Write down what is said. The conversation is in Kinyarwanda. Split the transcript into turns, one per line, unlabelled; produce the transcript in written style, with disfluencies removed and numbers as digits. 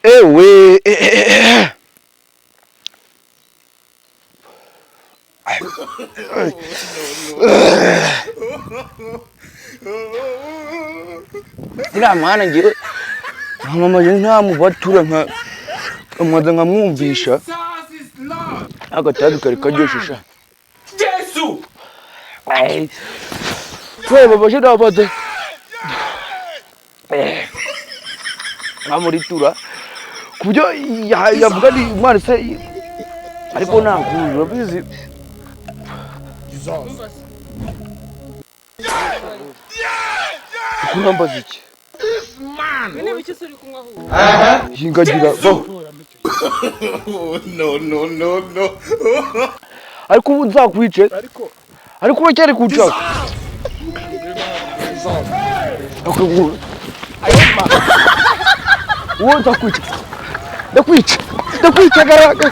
Ewe. Ila maana ngiye mama ntamu batura nka amaze nkamwumvisha agatabi kari karyoshisha
Yesu
ai we baba shida baze nkamuritura kubyo yavuga ni umwana se ariko nakuru bizi kurambaza iki
Bene biki suri kunywa hu?
hingagira
no
ariko ubu nzakwice ariko uracyari kucaka uwo nzakwica ndakwica garaga